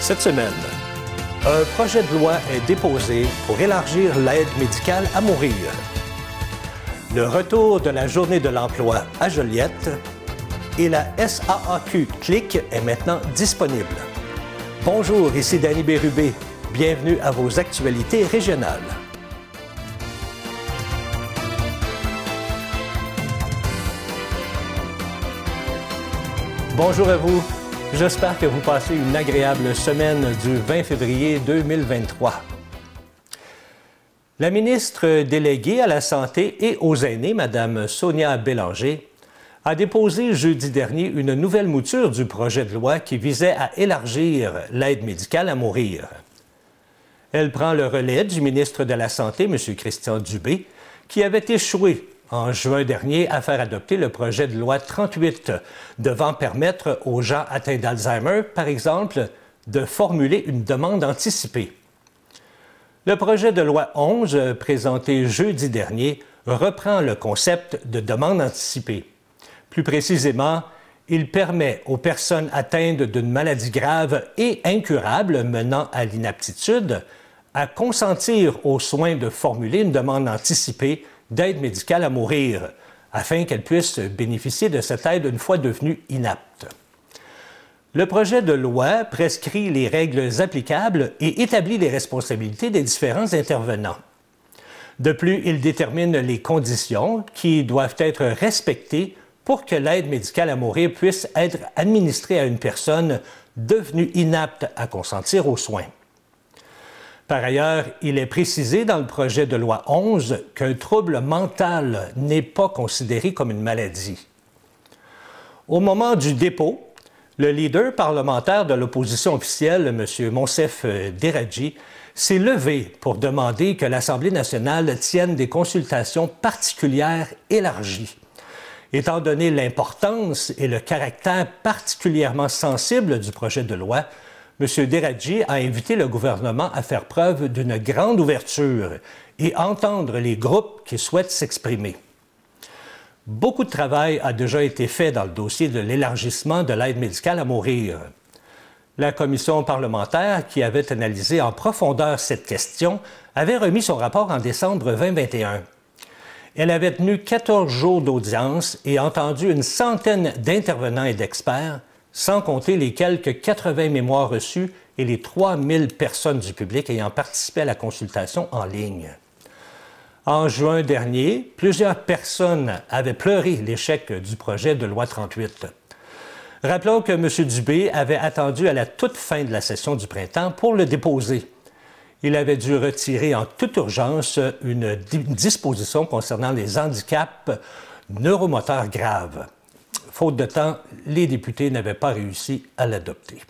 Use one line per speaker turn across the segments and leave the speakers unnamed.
cette semaine. Un projet de loi est déposé pour élargir l'aide médicale à mourir. Le retour de la journée de l'emploi à Joliette et la SAAQ Clic est maintenant disponible. Bonjour, ici Danny Bérubé. Bienvenue à vos actualités régionales. Bonjour à vous. J'espère que vous passez une agréable semaine du 20 février 2023. La ministre déléguée à la Santé et aux aînés, Mme Sonia Bélanger, a déposé jeudi dernier une nouvelle mouture du projet de loi qui visait à élargir l'aide médicale à mourir. Elle prend le relais du ministre de la Santé, M. Christian Dubé, qui avait échoué en juin dernier à faire adopter le projet de loi 38 devant permettre aux gens atteints d'Alzheimer, par exemple, de formuler une demande anticipée. Le projet de loi 11, présenté jeudi dernier, reprend le concept de demande anticipée. Plus précisément, il permet aux personnes atteintes d'une maladie grave et incurable menant à l'inaptitude à consentir aux soins de formuler une demande anticipée d'aide médicale à mourir, afin qu'elles puissent bénéficier de cette aide une fois devenues inaptes. Le projet de loi prescrit les règles applicables et établit les responsabilités des différents intervenants. De plus, il détermine les conditions qui doivent être respectées pour que l'aide médicale à mourir puisse être administrée à une personne devenue inapte à consentir aux soins. Par ailleurs, il est précisé dans le projet de loi 11 qu'un trouble mental n'est pas considéré comme une maladie. Au moment du dépôt, le leader parlementaire de l'opposition officielle, M. Monsef Deradji, s'est levé pour demander que l'Assemblée nationale tienne des consultations particulières élargies. Étant donné l'importance et le caractère particulièrement sensible du projet de loi, M. Deradji a invité le gouvernement à faire preuve d'une grande ouverture et entendre les groupes qui souhaitent s'exprimer. Beaucoup de travail a déjà été fait dans le dossier de l'élargissement de l'aide médicale à mourir. La commission parlementaire, qui avait analysé en profondeur cette question, avait remis son rapport en décembre 2021. Elle avait tenu 14 jours d'audience et entendu une centaine d'intervenants et d'experts, sans compter les quelques 80 mémoires reçues et les 3000 personnes du public ayant participé à la consultation en ligne. En juin dernier, plusieurs personnes avaient pleuré l'échec du projet de loi 38. Rappelons que M. Dubé avait attendu à la toute fin de la session du printemps pour le déposer. Il avait dû retirer en toute urgence une disposition concernant les handicaps neuromoteurs graves. Faute de temps, les députés n'avaient pas réussi à l'adopter.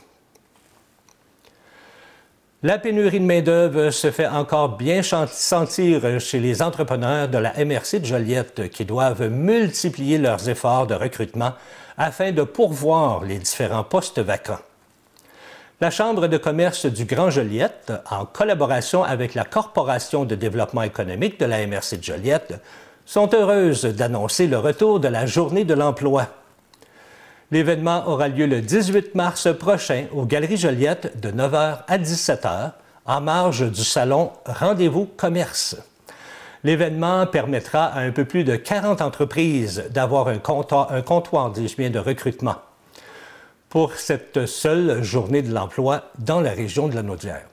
La pénurie de main-d'œuvre se fait encore bien sentir chez les entrepreneurs de la MRC de Joliette qui doivent multiplier leurs efforts de recrutement afin de pourvoir les différents postes vacants. La Chambre de commerce du Grand Joliette, en collaboration avec la Corporation de développement économique de la MRC de Joliette, sont heureuses d'annoncer le retour de la Journée de l'emploi. L'événement aura lieu le 18 mars prochain aux Galeries Joliette de 9h à 17h, en marge du salon Rendez-vous Commerce. L'événement permettra à un peu plus de 40 entreprises d'avoir un comptoir de recrutement pour cette seule journée de l'emploi dans la région de la Naudière.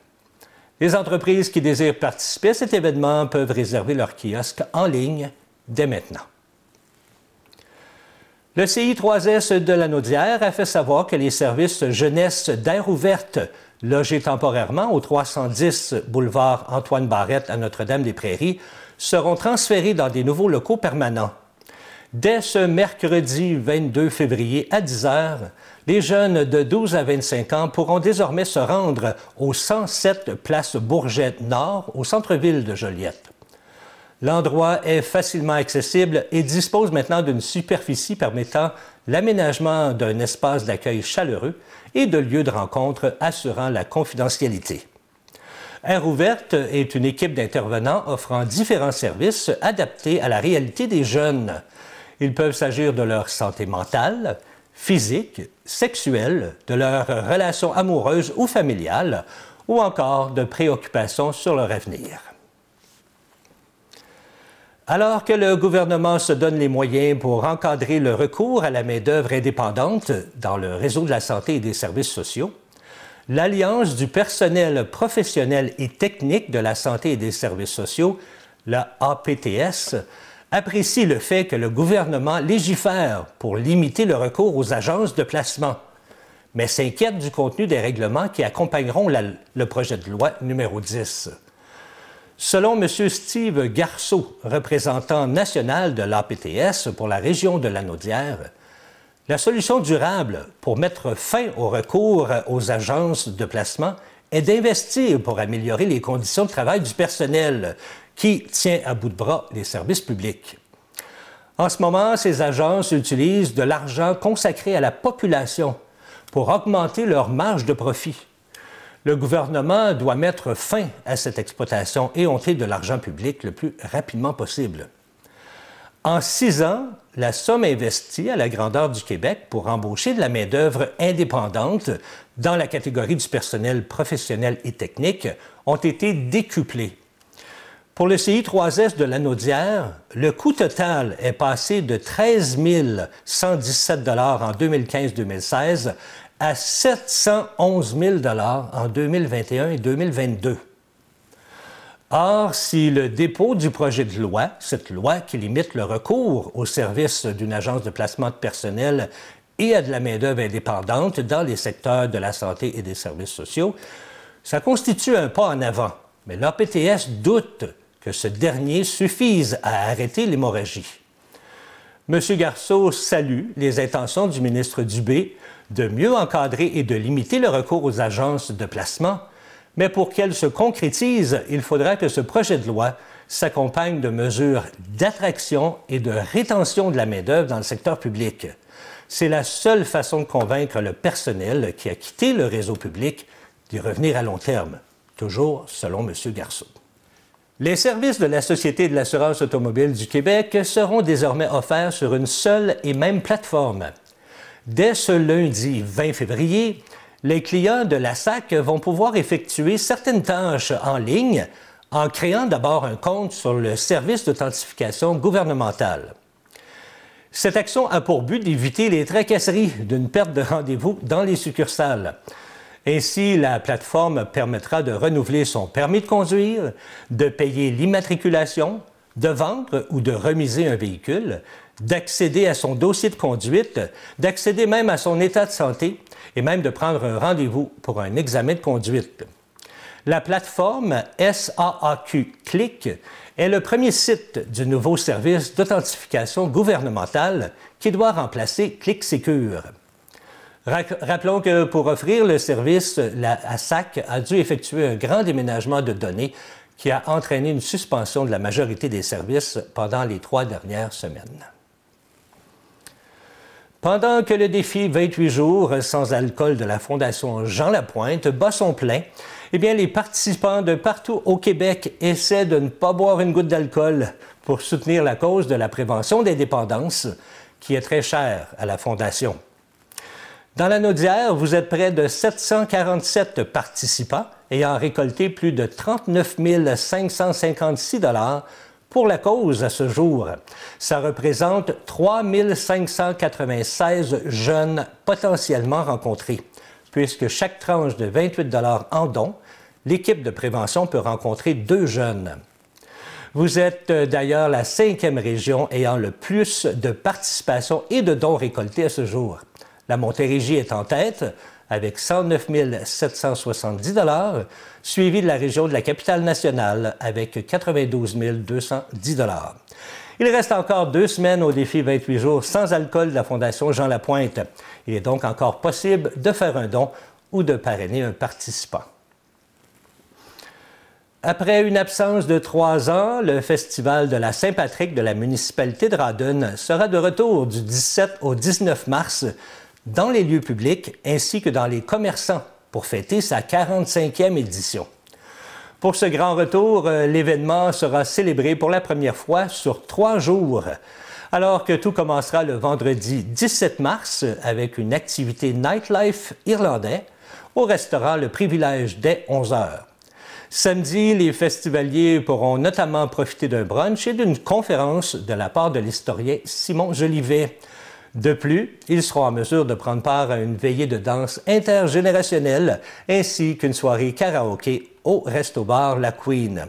Les entreprises qui désirent participer à cet événement peuvent réserver leur kiosque en ligne dès maintenant. Le CI3S de la Naudière a fait savoir que les services jeunesse d'Air ouverte, logés temporairement au 310 boulevard Antoine Barrette à Notre-Dame-des-Prairies, seront transférés dans des nouveaux locaux permanents. Dès ce mercredi 22 février à 10h, les jeunes de 12 à 25 ans pourront désormais se rendre au 107 place Bourget-Nord, au centre-ville de Joliette. L'endroit est facilement accessible et dispose maintenant d'une superficie permettant l'aménagement d'un espace d'accueil chaleureux et de lieux de rencontre assurant la confidentialité. Air ouverte est une équipe d'intervenants offrant différents services adaptés à la réalité des jeunes. Il peut s'agir de leur santé mentale, physiques, sexuelles, de leurs relations amoureuses ou familiales, ou encore de préoccupations sur leur avenir. Alors que le gouvernement se donne les moyens pour encadrer le recours à la main-d'œuvre indépendante dans le réseau de la santé et des services sociaux, l'Alliance du personnel professionnel et technique de la santé et des services sociaux, la APTS, apprécie le fait que le gouvernement légifère pour limiter le recours aux agences de placement, mais s'inquiète du contenu des règlements qui accompagneront le projet de loi numéro 10. Selon M. Steve Garceau, représentant national de l'APTS pour la région de Lanaudière, la solution durable pour mettre fin au recours aux agences de placement est d'investir pour améliorer les conditions de travail du personnel qui tient à bout de bras les services publics. En ce moment, ces agences utilisent de l'argent consacré à la population pour augmenter leur marge de profit. Le gouvernement doit mettre fin à cette exploitation éhontée de l'argent public le plus rapidement possible. En 6 ans, la somme investie à la grandeur du Québec pour embaucher de la main-d'œuvre indépendante dans la catégorie du personnel professionnel et technique ont été décuplées. Pour le CI3S de Lanaudière, le coût total est passé de 13 117 en 2015-2016 à 711 000 en 2021 et 2022. Or, si le dépôt du projet de loi, cette loi qui limite le recours au service d'une agence de placement de personnel et à de la main-d'œuvre indépendante dans les secteurs de la santé et des services sociaux, ça constitue un pas en avant. Mais l'APTS doute que ce dernier suffise à arrêter l'hémorragie. M. Garceau salue les intentions du ministre Dubé de mieux encadrer et de limiter le recours aux agences de placement, mais pour qu'elles se concrétisent, il faudra que ce projet de loi s'accompagne de mesures d'attraction et de rétention de la main-d'œuvre dans le secteur public. C'est la seule façon de convaincre le personnel qui a quitté le réseau public d'y revenir à long terme, toujours selon M. Garceau. Les services de la Société de l'assurance automobile du Québec seront désormais offerts sur une seule et même plateforme. Dès ce lundi 20 février, les clients de la SAC vont pouvoir effectuer certaines tâches en ligne en créant d'abord un compte sur le service d'authentification gouvernementale. Cette action a pour but d'éviter les tracasseries d'une perte de rendez-vous dans les succursales. Ainsi, la plateforme permettra de renouveler son permis de conduire, de payer l'immatriculation, de vendre ou de remiser un véhicule, d'accéder à son dossier de conduite, d'accéder même à son état de santé et même de prendre un rendez-vous pour un examen de conduite. La plateforme SAAQ Click est le premier site du nouveau service d'authentification gouvernementale qui doit remplacer ClickSecure. Rappelons que pour offrir le service, la SAC a dû effectuer un grand déménagement de données qui a entraîné une suspension de la majorité des services pendant les 3 dernières semaines. Pendant que le défi 28 jours sans alcool de la Fondation Jean Lapointe bat son plein, eh bien, les participants de partout au Québec essaient de ne pas boire une goutte d'alcool pour soutenir la cause de la prévention des dépendances, qui est très chère à la Fondation. Dans la Lanaudière, vous êtes près de 747 participants ayant récolté plus de 39 556 $ pour la cause à ce jour. Ça représente 3 596 jeunes potentiellement rencontrés. Puisque chaque tranche de 28 $ en dons, l'équipe de prévention peut rencontrer 2 jeunes. Vous êtes d'ailleurs la 5e région ayant le plus de participation et de dons récoltés à ce jour. La Montérégie est en tête avec 109 770 $, suivi de la région de la Capitale-Nationale avec 92 210 $. Il reste encore 2 semaines au défi 28 jours sans alcool de la Fondation Jean Lapointe. Il est donc encore possible de faire un don ou de parrainer un participant. Après une absence de 3 ans, le Festival de la Saint-Patrick de la municipalité de Rawdon sera de retour du 17 au 19 mars dans les lieux publics ainsi que dans les commerçants pour fêter sa 45e édition. Pour ce grand retour, l'événement sera célébré pour la première fois sur 3 jours. Alors que tout commencera le vendredi 17 mars avec une activité nightlife irlandais au restaurant Le Privilège dès 11 h. Samedi, les festivaliers pourront notamment profiter d'un brunch et d'une conférence de la part de l'historien Simon Jolivet. De plus, ils seront en mesure de prendre part à une veillée de danse intergénérationnelle ainsi qu'une soirée karaoké au Resto-Bar La Queen.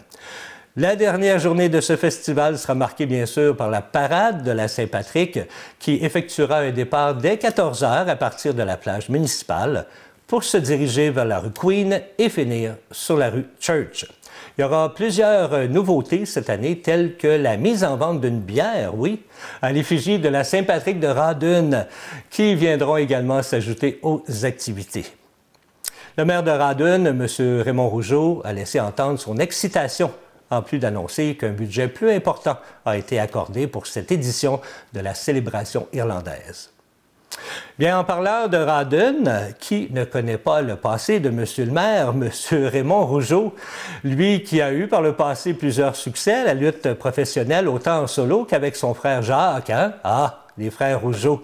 La dernière journée de ce festival sera marquée bien sûr par la parade de la Saint-Patrick qui effectuera un départ dès 14 h à partir de la plage municipale pour se diriger vers la rue Queen et finir sur la rue Church. Il y aura plusieurs nouveautés cette année, telles que la mise en vente d'une bière, oui, à l'effigie de la Saint-Patrick de Rawdon, qui viendront également s'ajouter aux activités. Le maire de Rawdon, M. Raymond Rougeau, a laissé entendre son excitation, en plus d'annoncer qu'un budget plus important a été accordé pour cette édition de la célébration irlandaise. Bien, en parlant de Rawdon, qui ne connaît pas le passé de M. le maire, M. Raymond Rougeau, lui qui a eu par le passé plusieurs succès à la lutte professionnelle, autant en solo qu'avec son frère Jacques, hein? Ah, les frères Rougeau.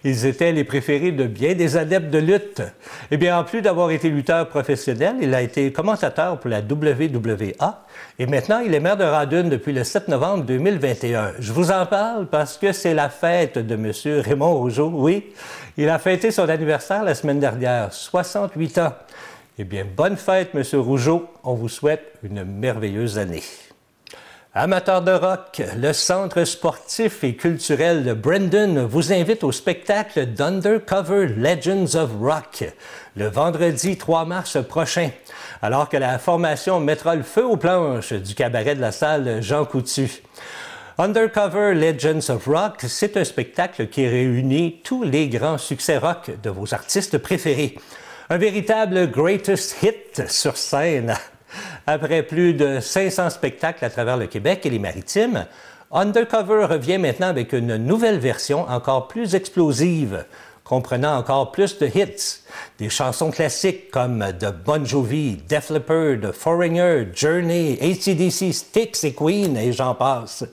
Ils étaient les préférés de bien des adeptes de lutte. Eh bien, en plus d'avoir été lutteur professionnel, il a été commentateur pour la WWA et maintenant, il est maire de Rawdon depuis le 7 novembre 2021. Je vous en parle parce que c'est la fête de M. Raymond Rougeau. Oui, il a fêté son anniversaire la semaine dernière, 68 ans. Eh bien, bonne fête, M. Rougeau. On vous souhaite une merveilleuse année. Amateurs de rock, le Centre sportif et culturel de Brandon vous invite au spectacle d'Undercover Legends of Rock le vendredi 3 mars prochain, alors que la formation mettra le feu aux planches du cabaret de la salle Jean Coutu. Undercover Legends of Rock, c'est un spectacle qui réunit tous les grands succès rock de vos artistes préférés. Un véritable greatest hit sur scène. Après plus de 500 spectacles à travers le Québec et les Maritimes, Undercover revient maintenant avec une nouvelle version encore plus explosive, comprenant encore plus de hits, des chansons classiques comme de Bon Jovi, Def Leppard, Foreigner, Journey, AC/DC, Styx et Queen, et j'en passe.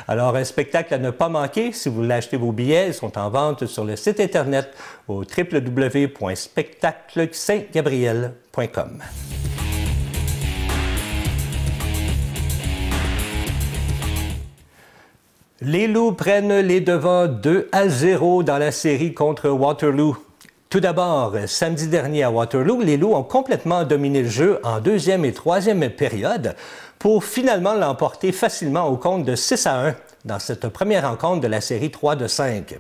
Alors, un spectacle à ne pas manquer. Si vous voulez acheter vos billets, ils sont en vente sur le site Internet au www.spectaclesaintgabriel.com. Les Loups prennent les devants 2-0 dans la série contre Waterloo. Tout d'abord, samedi dernier à Waterloo, les Loups ont complètement dominé le jeu en deuxième et troisième période pour finalement l'emporter facilement au compte de 6-1 dans cette première rencontre de la série 3-5.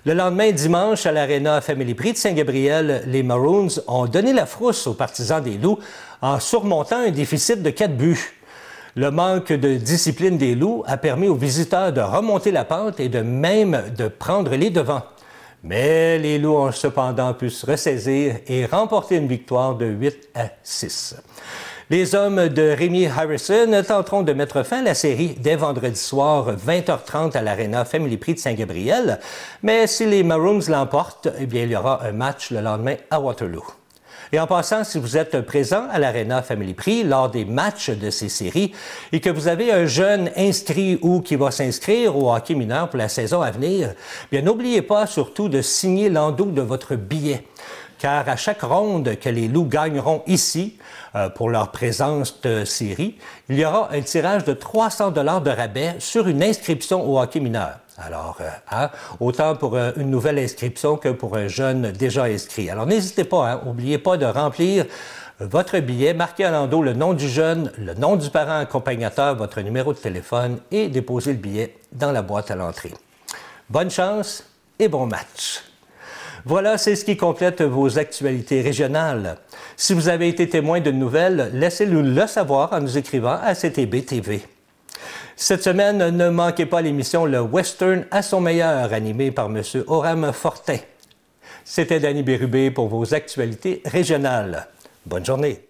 Le lendemain, dimanche, à l'Arena Family Prix de Saint-Gabriel, les Maroons ont donné la frousse aux partisans des Loups en surmontant un déficit de 4 buts. Le manque de discipline des Loups a permis aux visiteurs de remonter la pente et de même de prendre les devants. Mais les Loups ont cependant pu se ressaisir et remporter une victoire de 8-6. Les hommes de Rémi Harrison tenteront de mettre fin à la série dès vendredi soir, 20h30 à l'Arena Family Prix de Saint-Gabriel. Mais si les Maroons l'emportent, eh bien, il y aura un match le lendemain à Waterloo. Et en passant, si vous êtes présent à l'Arena Family Prix lors des matchs de ces séries et que vous avez un jeune inscrit ou qui va s'inscrire au hockey mineur pour la saison à venir, bien n'oubliez pas surtout de signer l'endos de votre billet. Car à chaque ronde que les Loups gagneront ici, pour leur présence de série, il y aura un tirage de 300 $ de rabais sur une inscription au hockey mineur. Alors, autant pour une nouvelle inscription que pour un jeune déjà inscrit. Alors, n'hésitez pas, n'oubliez pas de remplir votre billet, marquez à l'endos le nom du jeune, le nom du parent accompagnateur, votre numéro de téléphone et déposez le billet dans la boîte à l'entrée. Bonne chance et bon match! Voilà, c'est ce qui complète vos actualités régionales. Si vous avez été témoin d'une nouvelle, laissez-nous le savoir en nous écrivant à CTB TV. Cette semaine, ne manquez pas l'émission Le Western à son meilleur, animée par M. Oram Fortin. C'était Danny Bérubé pour vos actualités régionales. Bonne journée.